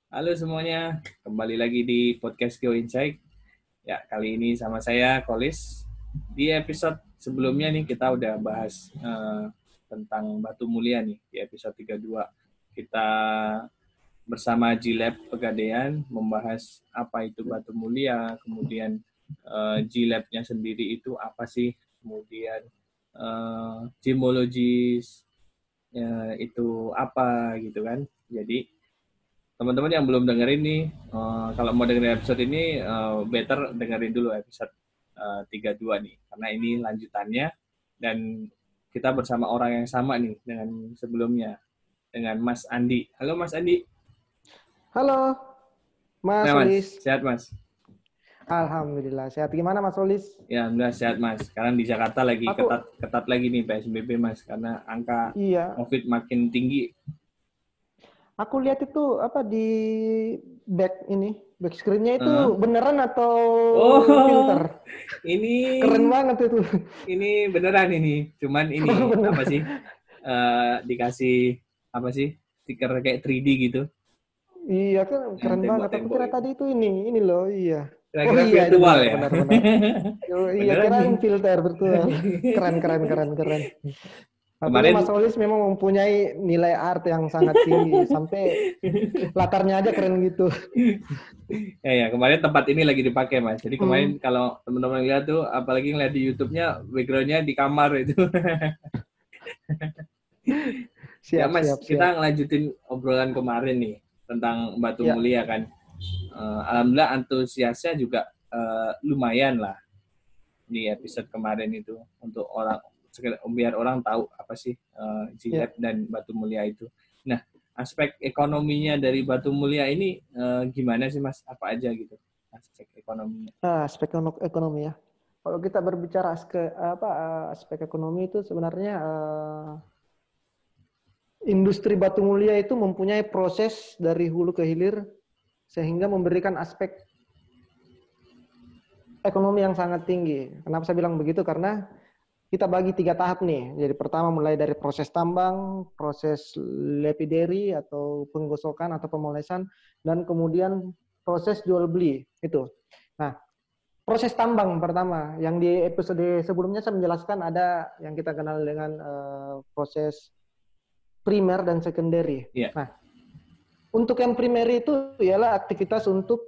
Halo semuanya, kembali lagi di podcast Go Insight. Ya, kali ini sama saya, Kolis. Di episode sebelumnya nih, kita udah bahas tentang batu mulia nih, di episode 32. Kita bersama G-Lab Pegadaian membahas apa itu batu mulia, kemudian G-Lab-nya sendiri itu apa sih, kemudian gemologis itu apa gitu kan. Jadi teman-teman yang belum dengerin nih, kalau mau dengerin episode ini, better dengerin dulu episode 32 nih, karena ini lanjutannya, dan kita bersama orang yang sama nih dengan sebelumnya, dengan Mas Andi. Halo Mas Andi. Halo, Nah Mas Mas, Solis. sehat Mas? Alhamdulillah sehat. Gimana Mas Solis? Ya, alhamdulillah sehat Mas. Sekarang di Jakarta lagi Aku, ketat lagi nih PSBB Mas, karena angka iya, COVID makin tinggi. aku lihat itu apa di back screen-nya itu Uh, beneran atau oh, filter? ini Keren banget itu. ini beneran ini. Cuman Oh, ini apa beneran. sih? Dikasih apa sih, stiker kayak 3D gitu, Iya kan yang keren banget. Aku tembok-tembok kira itu. tadi itu ini loh. Iya. Oh Kira-kira iya, itu virtual benar ya? benar benar. Oh, iya Beneran nih. kirain filter betul. Keren keren keren keren. Artinya Mas Kemarin Solis memang mempunyai nilai art yang sangat tinggi sampai latarnya aja keren gitu. ya kemarin tempat ini lagi dipakai Mas. Jadi Hmm, kemarin kalau teman-teman lihat tuh, apalagi ngeliat di YouTube-nya, background-nya di kamar itu. Ya siap Mas, siap siap. kita ngelanjutin obrolan kemarin nih tentang Batu Ya. Mulia kan. Alhamdulillah antusiasnya juga lumayan lah di episode kemarin itu, untuk orang, biar orang tahu apa sih Ya, G-Lab dan Batu Mulia itu. Nah, aspek ekonominya dari Batu Mulia ini gimana sih Mas? Apa aja gitu aspek ekonominya? aspek ekonomi ya. Kalau kita berbicara aspek ekonomi itu sebenarnya industri batu mulia itu mempunyai proses dari hulu ke hilir sehingga memberikan aspek ekonomi yang sangat tinggi. Kenapa saya bilang begitu? Karena kita bagi 3 tahap nih. Jadi pertama mulai dari proses tambang, proses lapidary atau penggosokan atau pemolesan, dan kemudian proses jual beli itu. Nah, proses tambang pertama, yang di episode sebelumnya saya menjelaskan ada yang kita kenal dengan proses primer dan secondary. Iya. Nah, untuk yang primary itu ialah aktivitas untuk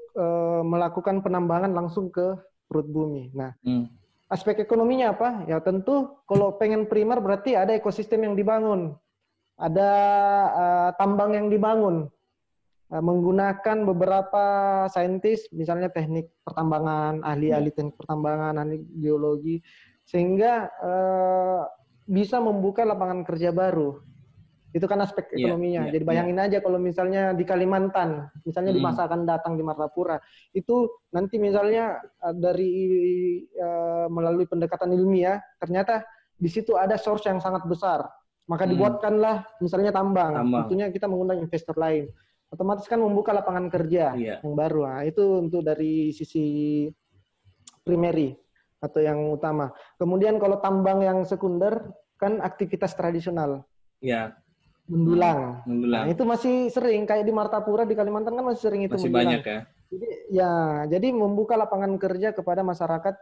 melakukan penambangan langsung ke perut bumi. Nah, Hmm. aspek ekonominya apa? Ya tentu kalau pengen primer berarti ada ekosistem yang dibangun, ada tambang yang dibangun, menggunakan beberapa saintis, misalnya teknik pertambangan, Iya. ahli-ahli teknik pertambangan, ahli geologi, sehingga bisa membuka lapangan kerja baru. Itu kan aspek Iya. ekonominya. Iya. Jadi Iya. bayangin aja kalau misalnya di Kalimantan, misalnya di Hmm. masa akan datang di Martapura, itu nanti misalnya dari melalui pendekatan ilmiah, ternyata di situ ada source yang sangat besar. Maka Hmm. dibuatkanlah misalnya tambang. Tambang. Tentunya kita mengundang investor lain. Otomatis kan membuka lapangan kerja Iya. yang baru. Nah, itu untuk dari sisi primary atau yang utama. Kemudian kalau tambang yang sekunder kan aktivitas tradisional Iya. Hmm. mendulang. Nah, Mendulang. itu masih sering kayak di Martapura di Kalimantan kan masih sering itu Masih banyak mendulang. ya. Jadi ya, jadi membuka lapangan kerja kepada masyarakat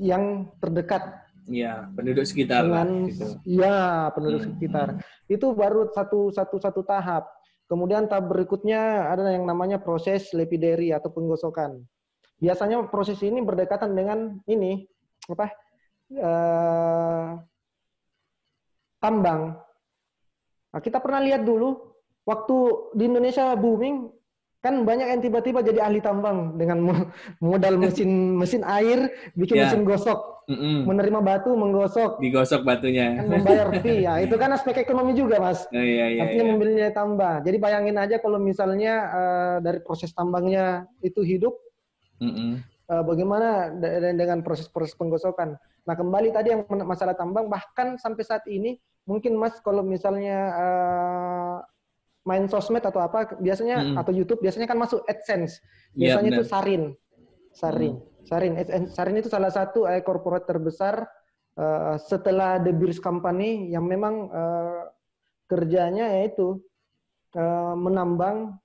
yang terdekat Iya, penduduk sekitar lah dengan gitu. ya penduduk Hmm. sekitar. Itu baru satu tahap. Kemudian tahap berikutnya ada yang namanya proses lapidary atau penggosokan. Biasanya proses ini berdekatan dengan ini apa? Eh, tambang. Nah, kita pernah lihat dulu waktu di Indonesia booming kan banyak yang tiba-tiba jadi ahli tambang dengan modal mesin mesin air bikin mesin Ya. gosok, Mm-mm. menerima batu menggosok Digosok batunya. kan membayar fee ya, itu kan aspek ekonomi juga Mas, Oh, iya, iya, artinya iya. membeli nilai tambah. Jadi bayangin aja kalau misalnya dari proses tambangnya itu hidup, Mm-mm. bagaimana dengan proses-proses penggosokan. Nah, kembali tadi yang masalah tambang, bahkan sampai saat ini mungkin Mas kalau misalnya main sosmed atau apa biasanya, Mm-mm. atau YouTube biasanya kan masuk AdSense. Iya, Biasanya itu benar. Sarin. Mm-mm. Sarin. Sarin itu salah satu corporate terbesar setelah The Beers Company yang memang kerjanya yaitu menambang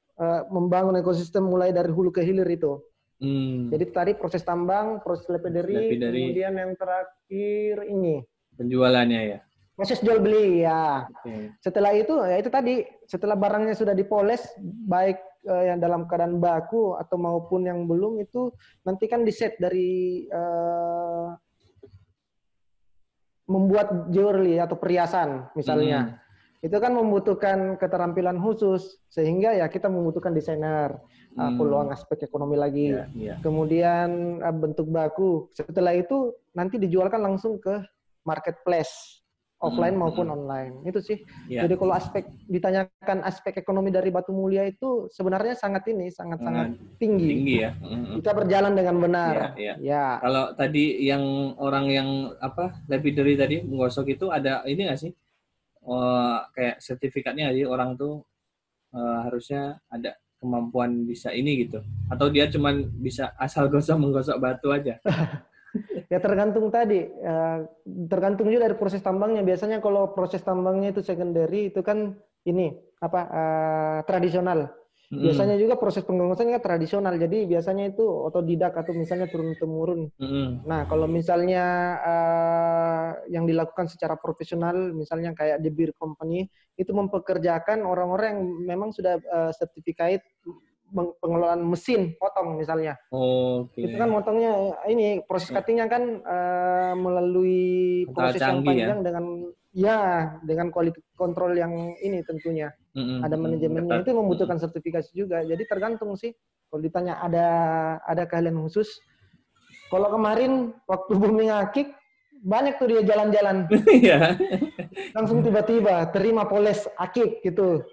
membangun ekosistem mulai dari hulu ke hilir itu. Hmm. Jadi tadi proses tambang, proses lapidary, kemudian yang terakhir ini penjualannya ya. proses jual beli ya. Okay. Setelah itu ya itu tadi, setelah barangnya sudah dipoles baik yang dalam keadaan baku atau maupun yang belum, itu nanti kan diset dari membuat jewelry atau perhiasan misalnya. Itu kan membutuhkan keterampilan khusus, sehingga ya kita membutuhkan desainer, peluang aspek ekonomi lagi. Kemudian bentuk baku. Setelah itu nanti dijualkan langsung ke marketplace, offline maupun online. Itu sih. Jadi kalau ditanyakan aspek ekonomi dari Batu Mulia itu sebenarnya sangat tinggi. Tinggi ya. Kita berjalan dengan benar. Ya. Kalau tadi yang orang yang lapidary tadi menggosok itu ada ini nggak sih? Kayak sertifikatnya aja orang tuh harusnya ada kemampuan bisa ini gitu, atau dia cuman bisa asal menggosok batu aja? Ya tergantung tadi, tergantung juga dari proses tambangnya. Biasanya kalau proses tambangnya itu secondary itu kan ini tradisional. Biasanya juga proses penggosokannya tradisional. Jadi biasanya itu otodidak atau misalnya turun temurun. Nah kalau misalnya yang dilakukan secara profesional, misalnya kayak The Beer Company, itu mempekerjakan orang-orang yang memang sudah certified pengelolaan mesin potong misalnya. Itu kan motongnya ini proses cuttingnya kan melalui proses yang panjang dengan quality control yang ini tentunya. Ada manajemennya, itu membutuhkan sertifikasi juga. Jadi tergantung sih. Kalau ditanya ada keahlian khusus. Kalau kemarin waktu booming akik banyak tuh dia jalan-jalan. Langsung tiba-tiba terima poles akik gitu.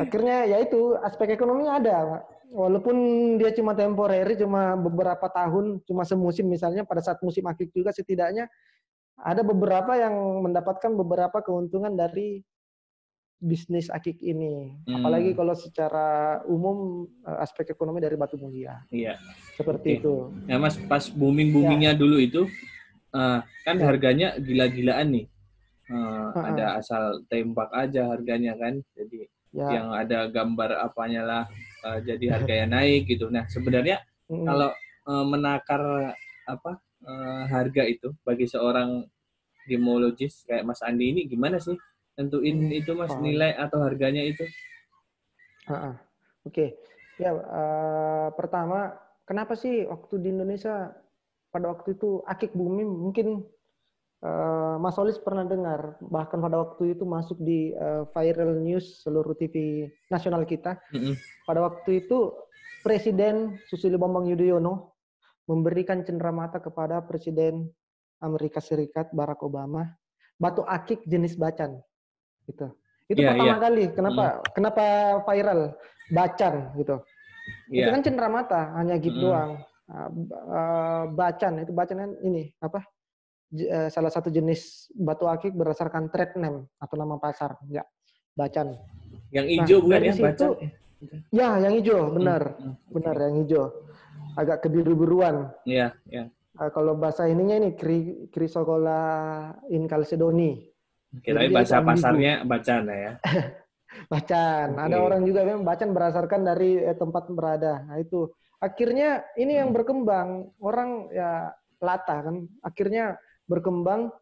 Akhirnya ya itu aspek ekonominya ada, walaupun dia cuma temporary, cuma beberapa tahun, cuma semusim misalnya pada saat musim akik juga setidaknya ada beberapa yang mendapatkan beberapa keuntungan dari bisnis akik ini. Apalagi kalau secara umum aspek ekonomi dari Batu Mulia. Iya. Seperti itu. Ya Mas, pas boomingnya dulu itu kan harganya gila-gilaan nih. Ada asal tembak aja harganya kan, jadi yang ada gambar apanya lah, jadi harganya naik gitu. Nah sebenarnya kalau menakar harga itu bagi seorang gemologis kayak Mas Andi ini gimana sih tentuin itu Mas, nilai atau harganya itu? Oke. Ya pertama, kenapa sih waktu di Indonesia pada waktu itu akik booming? Mungkin Mas Solis pernah dengar, bahkan pada waktu itu masuk di viral news seluruh TV nasional kita. Pada waktu itu Presiden Susilo Bambang Yudhoyono memberikan cenderamata kepada Presiden Amerika Serikat Barack Obama, batu akik jenis bacan. Gitu. Itu pertama kali. Kenapa viral bacan gitu? Itu kan cenderamata, hanya gitu doang. Bacan itu bacan ini salah satu jenis batu akik berdasarkan trade name atau nama pasar, enggak bacan. Yang hijau bukan ya, bacan? Ya, yang hijau, benar yang hijau, agak kebiru-biruan. Iya. Kalau bahasa ininya ini Chrysocolla incalcedoni. Kira-kira bahasa pasarnya bacan ya. Bacan. Ada orang juga memang bacan berdasarkan dari tempat berada. Nah itu akhirnya ini yang berkembang, orang ya latah kan. Akhirnya berkembang,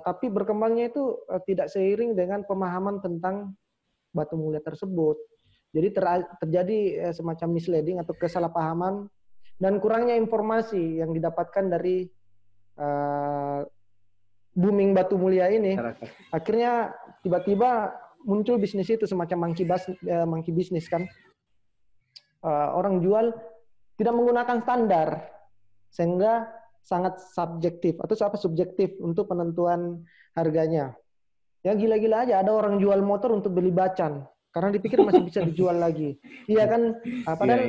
tapi berkembangnya itu tidak seiring dengan pemahaman tentang Batu Mulia tersebut. Jadi terjadi semacam misleading atau kesalahpahaman dan kurangnya informasi yang didapatkan dari booming Batu Mulia ini. Akhirnya tiba-tiba muncul bisnis itu semacam monkey business kan. Orang jual tidak menggunakan standar sehingga sangat subjektif untuk penentuan harganya. Ya gila-gila aja, ada orang jual motor untuk beli bacan karena dipikir masih bisa dijual lagi. Iya kan? Padahal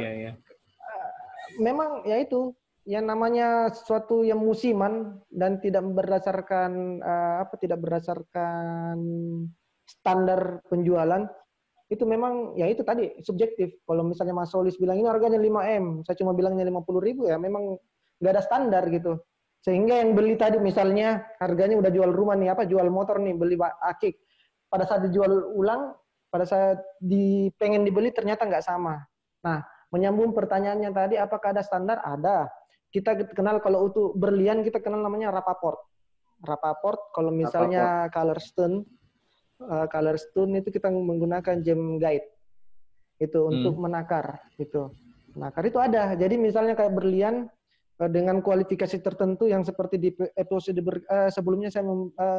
memang ya itu yang namanya sesuatu yang musiman dan tidak berdasarkan standar penjualan, itu memang ya itu tadi subjektif. Kalau misalnya Mas Solis bilang ini harganya 5M, saya cuma bilangnya 50.000, ya memang nggak ada standar gitu. Sehingga yang beli tadi misalnya harganya udah jual rumah nih, jual motor nih, beli akik. Pada saat dijual ulang pada saat pengen dibeli ternyata nggak sama. Nah, menyambung pertanyaannya tadi, apakah ada standar? Ada. Kita kenal kalau untuk berlian kita kenal namanya Rapaport. Rapaport kalau misalnya Colorstone itu kita menggunakan gem guide itu untuk menakar itu. Menakar itu ada. Jadi misalnya kayak berlian dengan kualifikasi tertentu yang seperti di episode sebelumnya saya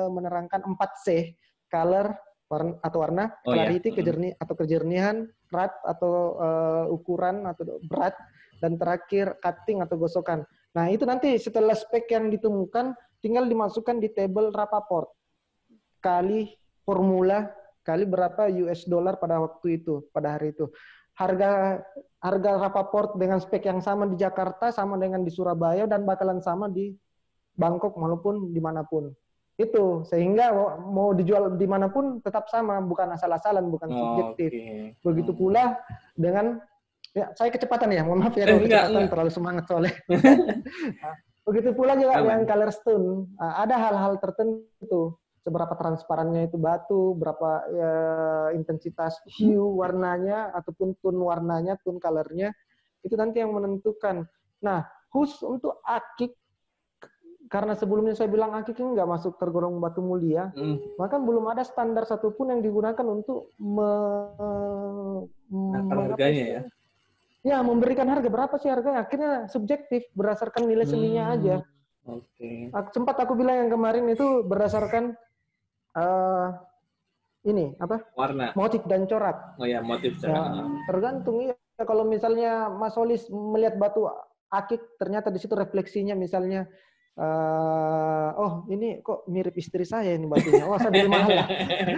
menerangkan 4C, color warna, clarity, kejernihan, rat atau ukuran atau berat, dan terakhir cutting atau gosokan. Nah, itu nanti setelah spek yang ditemukan tinggal dimasukkan di table Rapaport kali formula kali berapa US dollar pada waktu itu, pada hari itu. Harga Rapaport dengan spek yang sama di Jakarta sama dengan di Surabaya dan bakalan sama di Bangkok maupun dimanapun. Itu sehingga mau dijual dimanapun tetap sama, bukan asal-asalan, bukan subjektif. Begitu pula dengan saya kecepatan ya, mohon maaf ya kalau kecepatan terlalu semangat soalnya. Begitu pula juga dengan Colorstone, ada hal-hal tertentu, seberapa transparannya itu batu, berapa intensitas hue warnanya ataupun tone warnanya, tone colornya, itu nanti yang menentukan. Nah, khusus untuk akik, karena sebelumnya saya bilang akik ini nggak masuk tergolong batu mulia, maka belum ada standar satupun yang digunakan untuk harganya ya. Ya, memberikan harga berapa sih harganya? Akhirnya subjektif berdasarkan nilai seninya aja. Sempat aku bilang yang kemarin itu berdasarkan ini apa? Warna, motif dan corak. Oh ya, motif corak. Ya, tergantung ya. Kalau misalnya Mas Solis melihat batu akik, ternyata di situ refleksinya misalnya oh ini kok mirip istri saya ini batunya. Oh, saya beli mahal lah.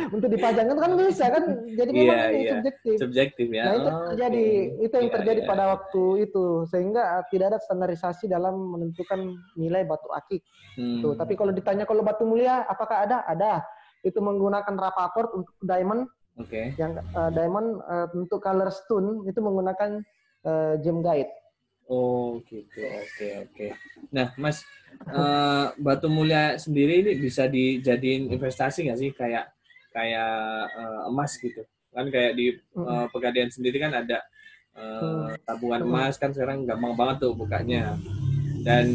Untuk dipajang kan bisa kan. Jadi memang ini subjektif. Subjektif ya. Nah, itu terjadi, itu yang terjadi pada waktu itu, sehingga tidak ada standarisasi dalam menentukan nilai batu akik. Tuh, tapi kalau ditanya kalau batu mulia apakah ada? Ada. Itu menggunakan Rapaport untuk diamond. Yang diamond untuk Colorstone itu menggunakan gem guide. Oh gitu, oke. Nah, Mas, batu mulia sendiri ini bisa dijadiin investasi nggak sih, kayak emas gitu? Kan kayak di Pegadaian sendiri kan ada tabungan emas, kan sekarang gampang banget tuh bukanya. Dan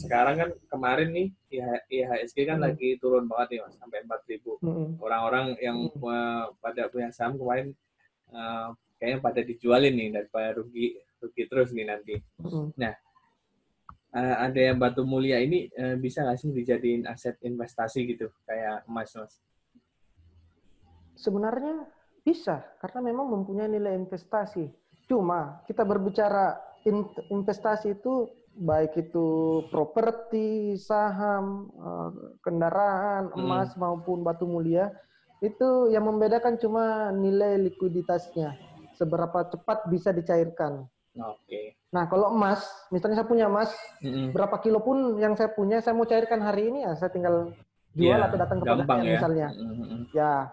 sekarang kan kemarin nih IHSG kan lagi turun banget nih Mas, sampai 4.000. Orang-orang yang pada punya saham kemarin kayaknya pada dijualin nih daripada rugi terus nih nanti. Nah, ada yang batu mulia ini bisa nggak sih dijadiin aset investasi gitu kayak emas, Mas? Sebenarnya bisa, karena memang mempunyai nilai investasi. Cuma kita berbicara investasi itu baik itu properti, saham, kendaraan, emas maupun batu mulia, itu yang membedakan cuma nilai likuiditasnya, seberapa cepat bisa dicairkan. Nah, kalau emas, misalnya saya punya emas, berapa kilo pun yang saya punya, saya mau cairkan hari ini ya, saya tinggal jual atau datang ke Pegadaian misalnya. Ya,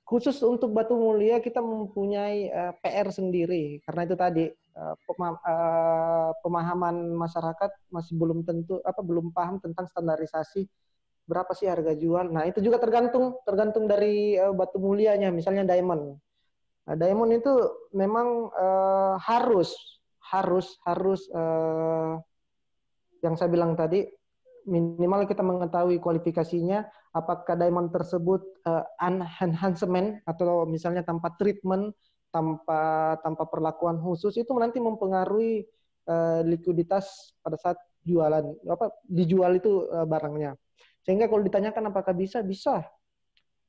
khusus untuk batu mulia kita mempunyai PR sendiri, karena itu tadi pemahaman masyarakat masih belum paham tentang standarisasi berapa sih harga jual. Nah, itu juga tergantung dari batu mulianya, misalnya diamond. Nah, diamond itu memang harus yang saya bilang tadi, minimal kita mengetahui kualifikasinya, apakah diamond tersebut enhancement atau misalnya tanpa treatment, tanpa perlakuan khusus, itu nanti mempengaruhi likuiditas pada saat dijual itu barangnya. Sehingga kalau ditanyakan apakah bisa,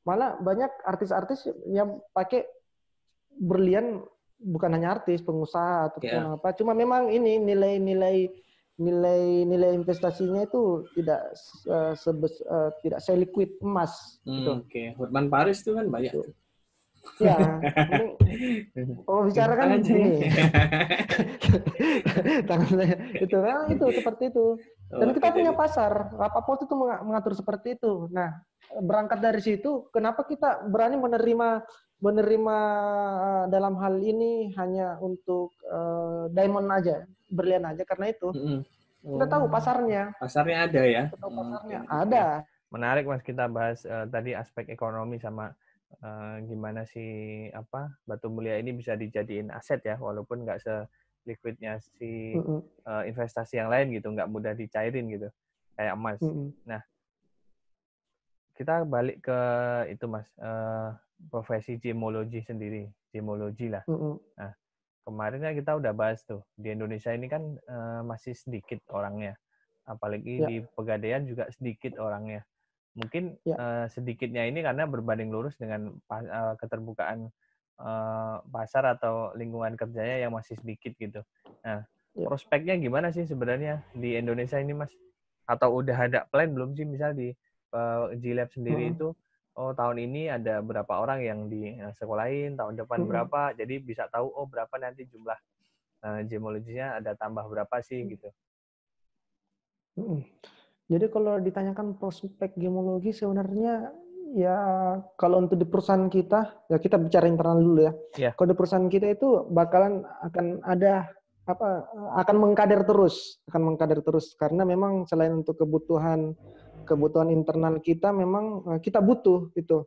malah banyak artis-artis yang pakai berlian, bukan hanya artis, pengusaha ataupun apa. Cuma memang ini nilai investasinya itu tidak seliquid emas. Gitu. Hotman Paris itu kan banyak. Gitu. Ya, kalau bicara kan ini, tangan saya itu seperti itu. Dan kita punya pasar, Rapaport itu mengatur seperti itu. Nah, berangkat dari situ, kenapa kita berani menerima dalam hal ini hanya untuk diamond aja, berlian aja, karena itu kita tahu pasarnya. Pasarnya ada ya. Kita tahu pasarnya ada. Menarik Mas, kita bahas tadi aspek ekonomi sama gimana sih batu mulia ini bisa dijadiin aset ya, walaupun nggak seliquidnya si investasi yang lain gitu, nggak mudah dicairin gitu kayak emas. Nah, kita balik ke itu Mas, profesi gemologi sendiri, gemologi lah. Nah, kemarin kan kita udah bahas tuh, di Indonesia ini kan masih sedikit orangnya, apalagi di Pegadaian juga sedikit orangnya. Mungkin sedikitnya ini karena berbanding lurus dengan keterbukaan pasar atau lingkungan kerjanya yang masih sedikit gitu. Nah, prospeknya gimana sih sebenarnya di Indonesia ini, Mas? Atau udah ada plan belum sih, misal di G-Lab sendiri itu, tahun ini ada berapa orang yang disekolahin, tahun depan berapa, jadi bisa tahu berapa nanti jumlah gemologinya ada tambah berapa sih gitu. Jadi kalau ditanyakan prospek gemologi sebenarnya ya kalau untuk di perusahaan kita, ya kita bicara internal dulu ya. Kalau di perusahaan kita itu bakalan akan ada akan mengkader terus karena memang selain untuk kebutuhan internal kita, memang kita butuh itu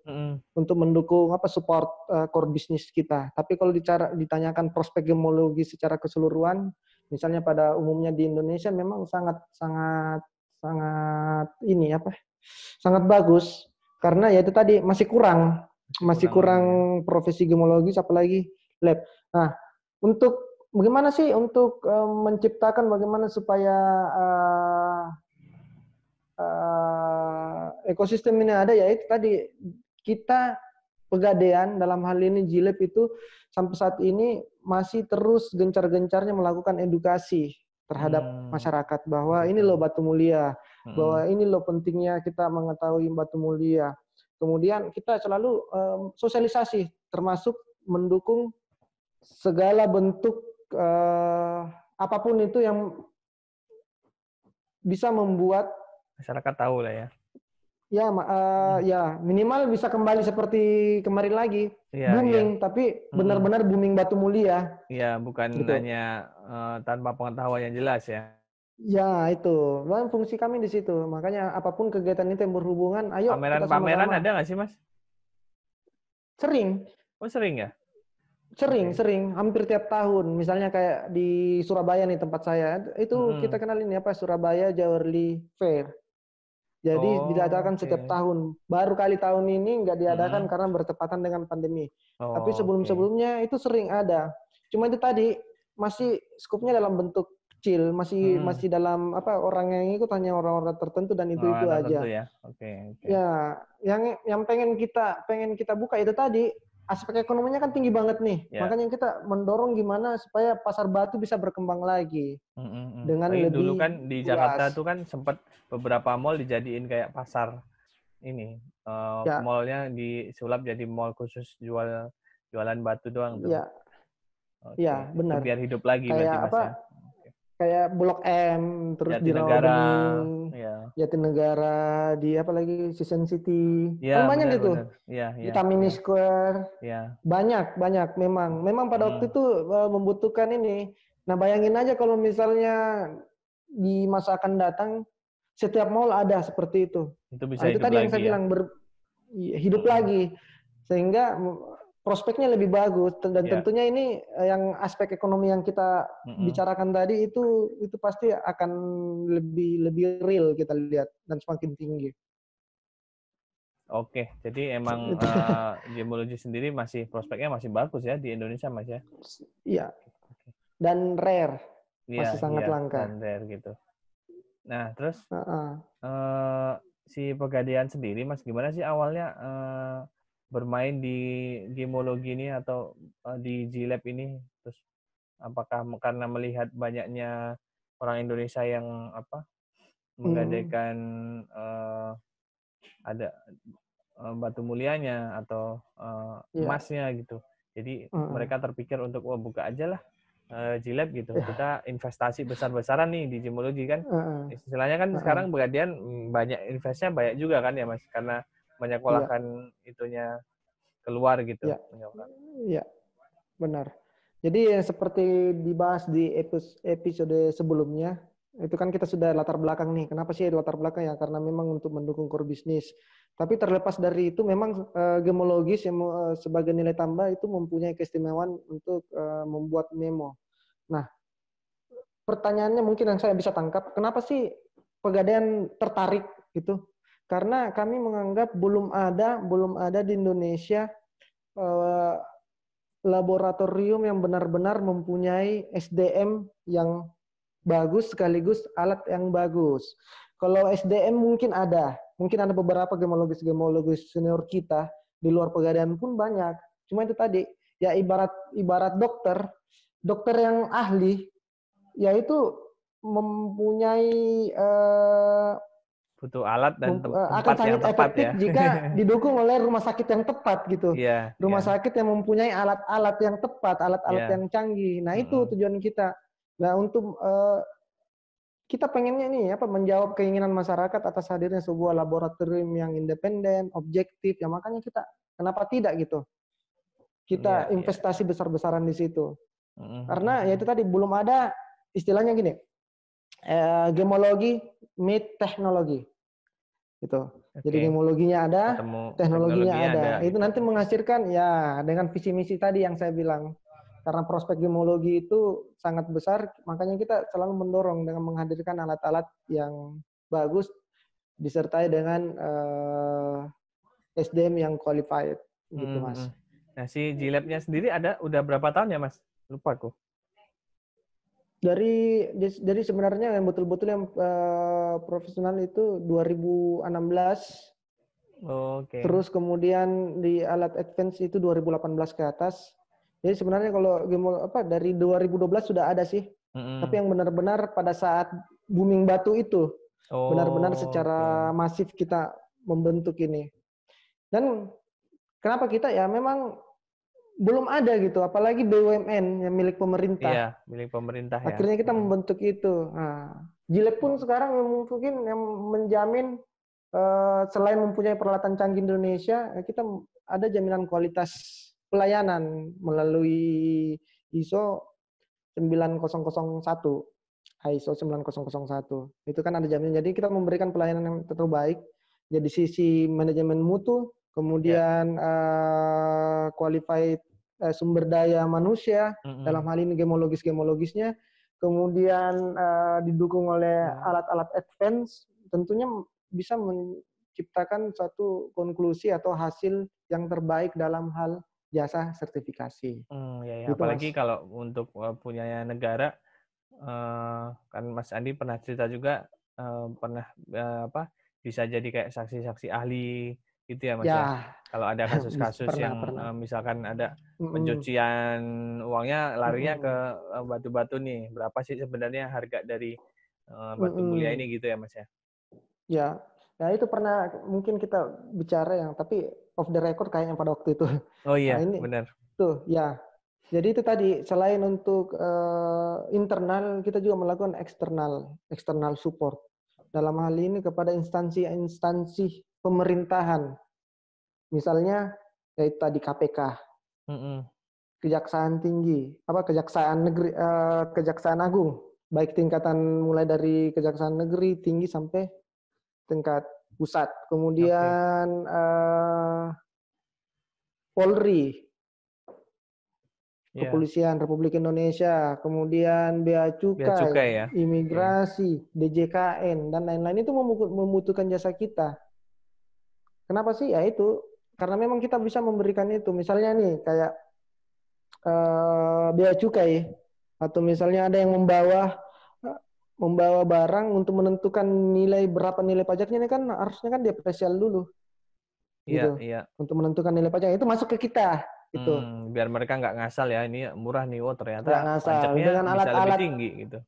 untuk mendukung support core bisnis kita. Tapi kalau ditanyakan prospek gemologi secara keseluruhan, misalnya pada umumnya di Indonesia memang sangat bagus, karena ya itu tadi masih kurang profesi gemologis apalagi lab. Nah, untuk bagaimana sih untuk menciptakan bagaimana supaya ekosistem ini ada, ya itu tadi kita Pegadaian dalam hal ini G-Lab itu sampai saat ini masih terus gencar-gencarnya melakukan edukasi terhadap masyarakat bahwa ini loh batu mulia, bahwa ini loh pentingnya kita mengetahui batu mulia. Kemudian kita selalu sosialisasi, termasuk mendukung segala bentuk apapun itu yang bisa membuat masyarakat tahu lah ya. Ya minimal bisa kembali seperti kemarin lagi, booming, tapi benar-benar booming batu mulia. Iya, bukan gitu. Hanya tanpa pengetahuan yang jelas ya. Ya itu, fungsi kami di situ. Makanya apapun kegiatan itu yang berhubungan, ayo kita sama-sama. Pameran ada nggak sih, Mas? Sering. Oh, sering ya? Sering, hampir tiap tahun. Misalnya kayak di Surabaya nih tempat saya, itu kita kenalin Surabaya Jewelry Fair. Jadi diadakan setiap tahun. Baru kali tahun ini nggak diadakan karena bertepatan dengan pandemi. Tapi sebelum-sebelumnya itu sering ada. Cuma itu tadi masih skupnya dalam bentuk kecil, masih dalam orang yang ikut hanya orang-orang tertentu dan itu aja. Ya. Ya, yang pengen kita buka itu tadi aspek ekonominya kan tinggi banget nih. Makanya kita mendorong gimana supaya pasar batu bisa berkembang lagi. Dengan lebih dulu kan di Jakarta tuh kan sempat beberapa mall dijadiin kayak pasar ini. Mallnya disulap jadi mall khusus jualan batu doang tuh. Iya, benar. Biar hidup lagi berarti Mas ya. Kayak Blok M, terus di Rawabening, Jatinegara, di lagi Season City, kan banyak gitu. Di Tamini Square, banyak memang pada waktu itu membutuhkan ini. Nah bayangin aja kalau misalnya di masa akan datang setiap mall ada seperti itu. Itu bisa itu tadi yang saya bilang hidup lagi, sehingga prospeknya lebih bagus dan tentunya ini yang aspek ekonomi yang kita bicarakan tadi itu pasti akan lebih real kita lihat dan semakin tinggi. Oke, jadi emang gemologi sendiri prospeknya masih bagus ya di Indonesia, Mas ya? Iya. Dan rare, masih sangat langka. Dan rare gitu. Nah, terus si Pegadaian sendiri, Mas, gimana sih awalnya bermain di gemologi ini atau di G-Lab ini? Terus apakah karena melihat banyaknya orang Indonesia yang menggadaikan ada batu mulianya atau emasnya gitu. Jadi mereka terpikir untuk buka aja lah G-Lab gitu. Kita investasi besar-besaran nih di gemologi kan. Istilahnya kan sekarang Pegadaian banyak investnya banyak juga kan ya Mas, karena banyak olahan itunya keluar gitu. Iya, benar. Jadi seperti dibahas di episode sebelumnya, itu kan kita sudah latar belakang nih. Kenapa sih latar belakang ya? Karena memang untuk mendukung core bisnis. Tapi terlepas dari itu, memang gemologis yang sebagai nilai tambah itu mempunyai keistimewaan untuk membuat memo. Nah, pertanyaannya mungkin yang saya bisa tangkap, kenapa sih Pegadaian tertarik gitu? Karena kami menganggap belum ada di Indonesia eh, laboratorium yang benar-benar mempunyai SDM yang bagus sekaligus alat yang bagus. Kalau SDM mungkin ada beberapa gemologis senior kita di luar Pegadaian pun banyak. Cuma itu tadi, ya ibarat dokter yang ahli, yaitu mempunyai butuh alat dan akan tempat yang sangat tepat efektif ya. jika didukung oleh rumah sakit yang tepat gitu. Iya, Rumah iya. sakit yang mempunyai alat-alat yang tepat, alat-alat Iya. yang canggih. Nah, itu tujuan kita. Nah, untuk kita pengennya nih menjawab keinginan masyarakat atas hadirnya sebuah laboratorium yang independen, objektif. Ya makanya kita kenapa tidak gitu. Kita Iya, iya. investasi besar-besaran di situ. Karena ya itu tadi belum ada istilahnya gini. Gemologi meet teknologi. Gitu. Jadi gemologinya ada, teknologinya ada. Itu gitu. nanti menghasilkan ya dengan visi misi tadi yang saya bilang. Karena prospek gemologi itu sangat besar, makanya kita selalu mendorong dengan menghadirkan alat-alat yang bagus disertai dengan SDM yang qualified gitu, Mas. Nah, si G-Lab-nya sendiri udah berapa tahun ya, Mas? Lupa aku. Dari sebenarnya yang betul-betul yang profesional itu 2016. Oke. Terus kemudian di alat advance itu 2018 ke atas. Jadi sebenarnya kalau dari 2012 sudah ada sih. Tapi yang benar-benar pada saat booming batu itu benar-benar secara masif kita membentuk ini. Dan kenapa kita ya memang belum ada gitu, apalagi BUMN yang milik pemerintah. Iya, milik pemerintah ya. Akhirnya kita membentuk itu. Nah, G-Lab pun sekarang mungkin yang menjamin selain mempunyai peralatan canggih Indonesia, kita ada jaminan kualitas pelayanan melalui ISO 9001. ISO 9001. Itu kan ada jaminan. Jadi kita memberikan pelayanan yang terbaik. Jadi sisi manajemen mutu, kemudian qualified sumber daya manusia, dalam hal ini gemologisnya, kemudian didukung oleh alat-alat advance, tentunya bisa menciptakan satu konklusi atau hasil yang terbaik dalam hal jasa sertifikasi. Ya. Gitu, Apalagi Mas. kalau untuk punya negara, kan Mas Andi pernah cerita juga pernah bisa jadi kayak saksi-saksi ahli gitu ya, Mas ya. Kalau ada kasus-kasus yang misalkan ada pencucian uangnya larinya ke batu-batu nih, berapa sih sebenarnya harga dari batu mulia ini gitu ya, Mas ya. Ya itu pernah mungkin kita bicara yang tapi off the record kayaknya pada waktu itu. Oh iya, nah, ini benar. Tuh, ya. Jadi itu tadi selain untuk internal kita juga melakukan external support. Dalam hal ini kepada instansi-instansi pemerintahan. Misalnya yaitu tadi KPK. Kejaksaan tinggi, kejaksaan negeri, kejaksaan agung, baik tingkatan mulai dari kejaksaan negeri tinggi sampai tingkat pusat. Kemudian Polri, Kepolisian Republik Indonesia, kemudian Bea Cukai, ya? Imigrasi, DJKN, dan lain-lain itu membutuhkan jasa kita. Kenapa sih? Ya itu, karena memang kita bisa memberikan itu. Misalnya nih, kayak Bea Cukai, atau misalnya ada yang membawa barang untuk menentukan berapa nilai pajaknya, ini kan harusnya kan diapresial dulu. Gitu. Iya. Untuk menentukan nilai pajak itu masuk ke kita. Gitu. Biar mereka nggak ngasal ya, ini murah nih, ternyata pajaknya dengan bisa lebih tinggi gitu.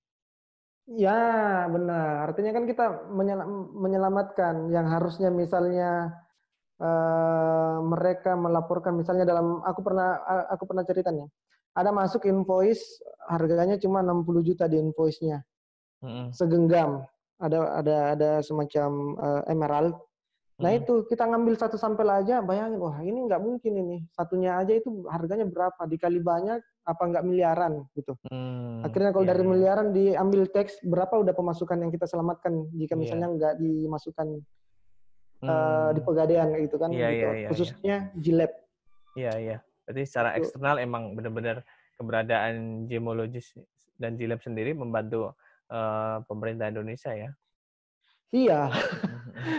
Ya benar, artinya kan kita menyelamatkan yang harusnya misalnya mereka melaporkan, misalnya aku pernah cerita nih, ada masuk invoice harganya cuma 60 juta di invoice-nya, segenggam, ada semacam emerald. Nah itu kita ngambil satu sampel aja, bayangin, wah ini nggak mungkin ini. Satunya aja itu harganya berapa, dikali banyak, apa nggak miliaran gitu. Akhirnya kalau dari miliaran diambil teks, berapa udah pemasukan yang kita selamatkan jika misalnya nggak dimasukkan. di Pegadaian gitu kan, Iya, gitu. iya, iya, Khususnya G-Lab. iya, iya. Berarti secara Itu. eksternal emang benar-benar keberadaan Gemologis dan G-Lab sendiri membantu pemerintah Indonesia ya. Iya,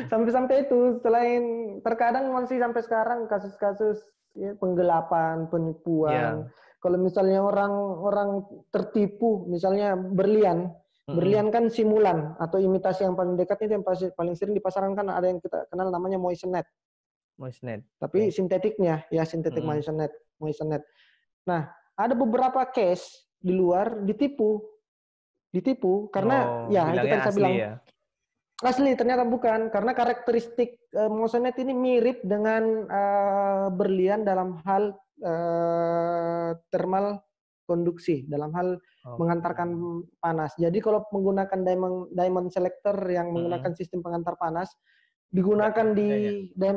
sampai-sampai itu selain terkadang masih sampai sekarang kasus-kasus ya, penggelapan, penipuan. Iya. Kalau misalnya orang tertipu, misalnya berlian, Mm-mm. berlian kan simulan atau imitasi yang paling dekat itu yang paling sering di pasaran kan ada yang kita kenal namanya moissanite, Moisnet. tapi Oke. sintetiknya ya sintetik Mm-mm. moissanite. Nah, ada beberapa case di luar ditipu karena Oh, ya itu bilangnya tadi saya asli bilang ya. asli ternyata bukan karena karakteristik moissanite ini mirip dengan berlian dalam hal thermal konduksi, dalam hal Oke. mengantarkan panas. Jadi kalau menggunakan diamond selector yang Mm-mm. menggunakan sistem pengantar panas Nggak ada digunakan bedanya. di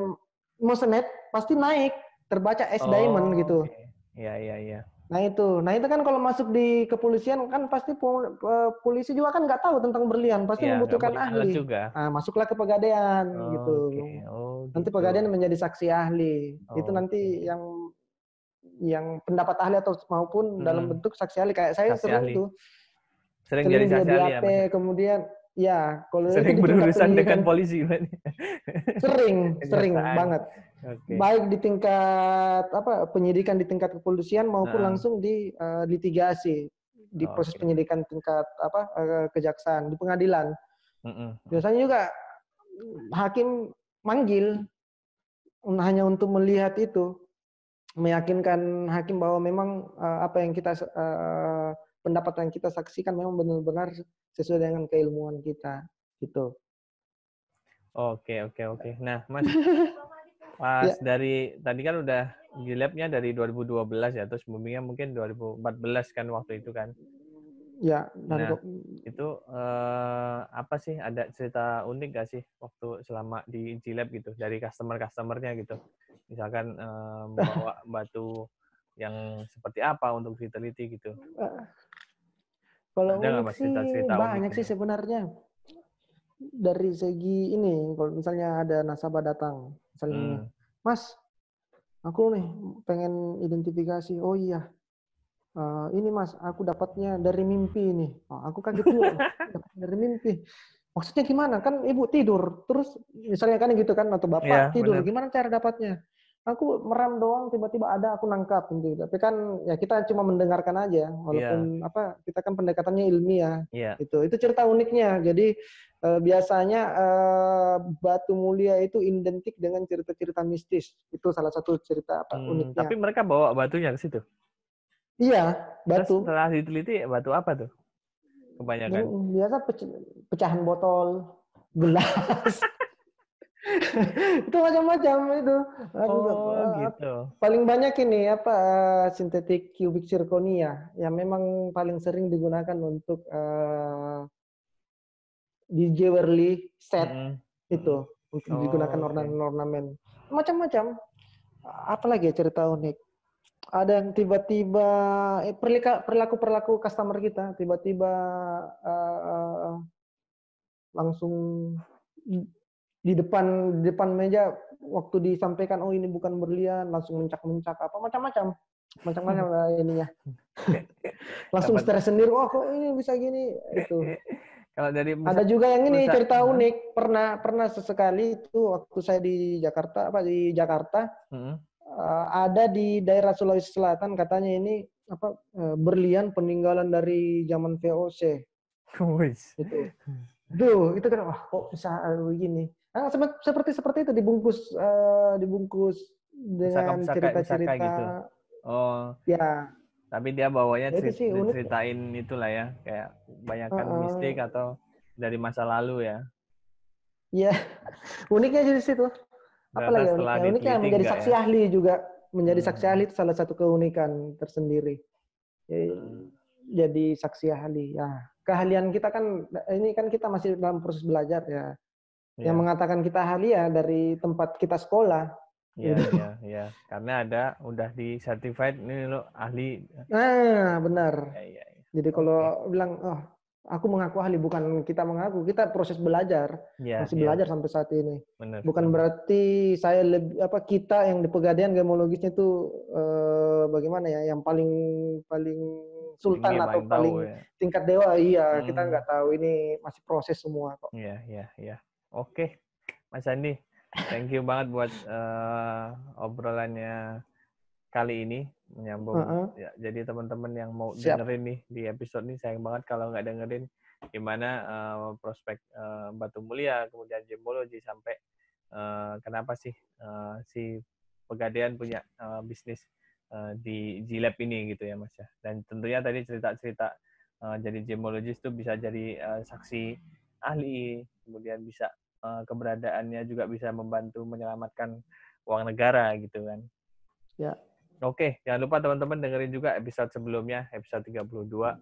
moissanite pasti naik, terbaca as diamond Oh, gitu. oke. Iya, iya, iya. Nah itu kan kalau masuk di kepolisian kan pasti polisi juga kan nggak tahu tentang berlian, pasti Iya, nggak membutuhkan punya alat ahli. juga. Nah, masuklah ke Pegadaian gitu. Oke. Oh, Nanti gitu. Pegadaian menjadi saksi ahli. Itu nanti Oke. yang pendapat ahli atau maupun dalam Mm-mm. bentuk saksi ahli kayak saya Saksi sering ahli. tuh, Sering jadi sering dia saksi ahli ya, BAP Mas? kemudian ya kalau itu Sering di tingkat berurusan dengan penyidikan polisi berarti. sering Kejaksaan. banget. Oke. Baik di tingkat penyidikan di tingkat kepolisian maupun Heeh. langsung di litigasi di proses Oke. penyidikan tingkat kejaksaan di pengadilan. Mm-mm. Biasanya juga hakim manggil hanya untuk melihat itu, meyakinkan hakim bahwa memang apa yang kita pendapat yang kita saksikan memang benar-benar sesuai dengan keilmuan kita gitu. Oke, oke, oke. Nah, Mas, pas Ya, dari tadi kan udah di labnya dari 2012 ya, terus sebelumnya mungkin 2014 kan waktu itu kan. ya dan Nah, itu apa sih, ada cerita unik gak sih waktu selama di G-Lab gitu dari customer-customernya gitu? Misalkan membawa batu yang seperti apa untuk diteliti gitu. kalau Ada nggak unik Mas sih cerita-cerita unik banyak gitu? sih sebenarnya. Dari segi ini, kalau misalnya ada nasabah datang, misalnya nih, Hmm. Mas, aku nih pengen identifikasi. Oh iya, ini Mas, aku dapatnya dari mimpi nih. Oh, aku kaget juga, dapat dari mimpi. Maksudnya gimana? Kan ibu tidur, terus misalnya kan gitu kan, atau Iya, bapak tidur, benar. gimana cara dapatnya? Aku meram doang, tiba-tiba ada, aku nangkap gitu. Tapi kan ya kita cuma mendengarkan aja, Iya, walaupun apa kita kan pendekatannya ilmiah. iya. Itu cerita uniknya. Jadi biasanya Batu Mulia itu identik dengan cerita-cerita mistis. Itu salah satu cerita apa Tapi uniknya. mereka bawa batunya ke situ. Iya, Terus batu. setelah diteliti batu apa tuh Yang kebanyakan? biasa pecahan botol, gelas. Itu macam-macam itu. Oh, gitu. Paling banyak ini apa sintetik cubic zirconia yang memang paling sering digunakan untuk di jewelry set Mm-mm. itu Mm-mm. untuk digunakan Oh, oke. ornamen-ornamen macam-macam. Apalagi ya cerita unik. Ada yang tiba-tiba perilaku customer kita tiba-tiba eh, langsung di depan meja waktu disampaikan oh ini bukan berlian langsung mencak-mencak apa macam-macam lah ininya langsung Dapat. stres sendiri oh kok ini bisa gini itu Kalau dari ada juga yang ini perusahaan, cerita unik pernah sesekali itu waktu saya di Jakarta mm-mm. ada di daerah Sulawesi Selatan katanya ini apa berlian peninggalan dari zaman VOC Wis. itu. Itu kan wah kok bisa begini. Nah, seperti itu dibungkus dengan Pusaka cerita-cerita gitu. Oh, ya, tapi dia bawanya ya itu sih unik. ceritain itulah ya, kayak kebanyakan mistik Uh, atau dari masa lalu ya. ya uniknya di situ. Ternyata Apalagi setelah uniknya? Uniknya diteliti menjadi enggak saksi ya. ahli juga. Menjadi saksi Mm-mm. ahli itu salah satu keunikan tersendiri. Mm. Jadi saksi ahli. Ya, keahlian kita kan ini kan kita masih dalam proses belajar ya. Yang Iya. mengatakan kita ahli ya dari tempat kita sekolah. Iya, Gitu. iya, iya. Karena udah di certified ini lo ahli. Nah, benar. Iya, iya, iya. Jadi Oke. kalau bilang, oh Aku mengaku ahli, bukan kita mengaku, kita proses belajar, Ya, masih ya, belajar sampai saat ini. benar. Bukan berarti saya lebih kita yang di Pegadaian gemologisnya itu bagaimana ya, yang paling paling sultan Ini atau paling tahu paling ya. tingkat dewa. Iya, kita Hmm, nggak tahu, ini masih proses semua kok. ya, ya, ya. Oke, Mas Andi, thank you banget buat obrolannya kali ini, menyambung. Heeh. Ya, jadi teman-teman yang mau Siap. dengerin nih di episode ini, sayang banget kalau nggak dengerin gimana prospek Batu Mulia, kemudian gemologi, sampai kenapa sih si Pegadaian punya bisnis di G-Lab ini gitu ya Mas ya. Dan tentunya tadi cerita-cerita jadi gemologis itu bisa jadi saksi ahli, kemudian bisa keberadaannya juga bisa membantu menyelamatkan uang negara gitu kan. Ya. Oke, jangan lupa teman-teman dengerin juga episode sebelumnya, episode 32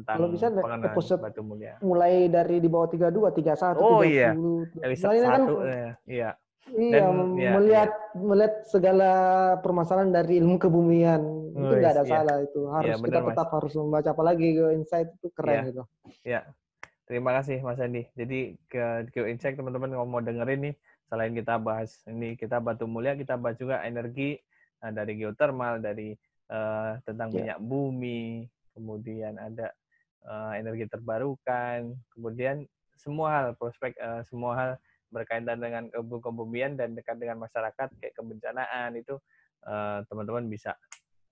Kalau bisa tentang pengenalan episode Batu Mulia. mulai dari di bawah 32, 31, Oh iya, 30. episode Soalnya kan 1 iya. iya, Dan ya, melihat iya. melihat segala permasalahan dari ilmu kebumian itu Wes, nggak ada iya. salah, itu Iya, harus kita benar Mas. tetap harus membaca, apalagi Insight itu keren Iya. itu. Ya. Terima kasih Mas Andi. Jadi ke Insight teman-teman kalau mau dengerin nih, selain kita bahas ini kita Batu Mulia, kita bahas juga energi dari geotermal, dari tentang Ya. minyak bumi, kemudian ada energi terbarukan, kemudian semua hal prospek semua hal berkaitan dengan kebumian dan dekat dengan masyarakat kayak kebencanaan itu teman-teman bisa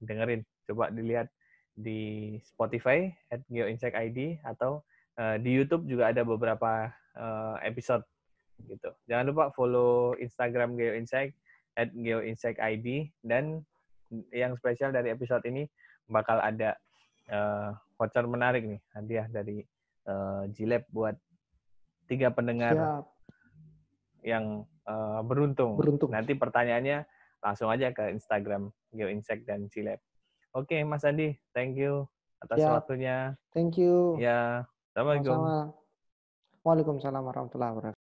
dengerin. Coba dilihat di Spotify @geoinsight.id atau di YouTube juga ada beberapa episode gitu. Jangan lupa follow Instagram GeoInsight @geoinsight.id, dan yang spesial dari episode ini bakal ada voucher menarik nih, hadiah dari G-Lab buat 3 pendengar Siap. yang beruntung. Beruntung. Nanti pertanyaannya langsung aja ke Instagram GeoInsight dan G-Lab. Oke, Mas Andi, thank you atas Siap. waktunya. Thank you. Ya, Assalamualaikum. Sama-sama. Waalaikumsalam warahmatullahi wabarakatuh.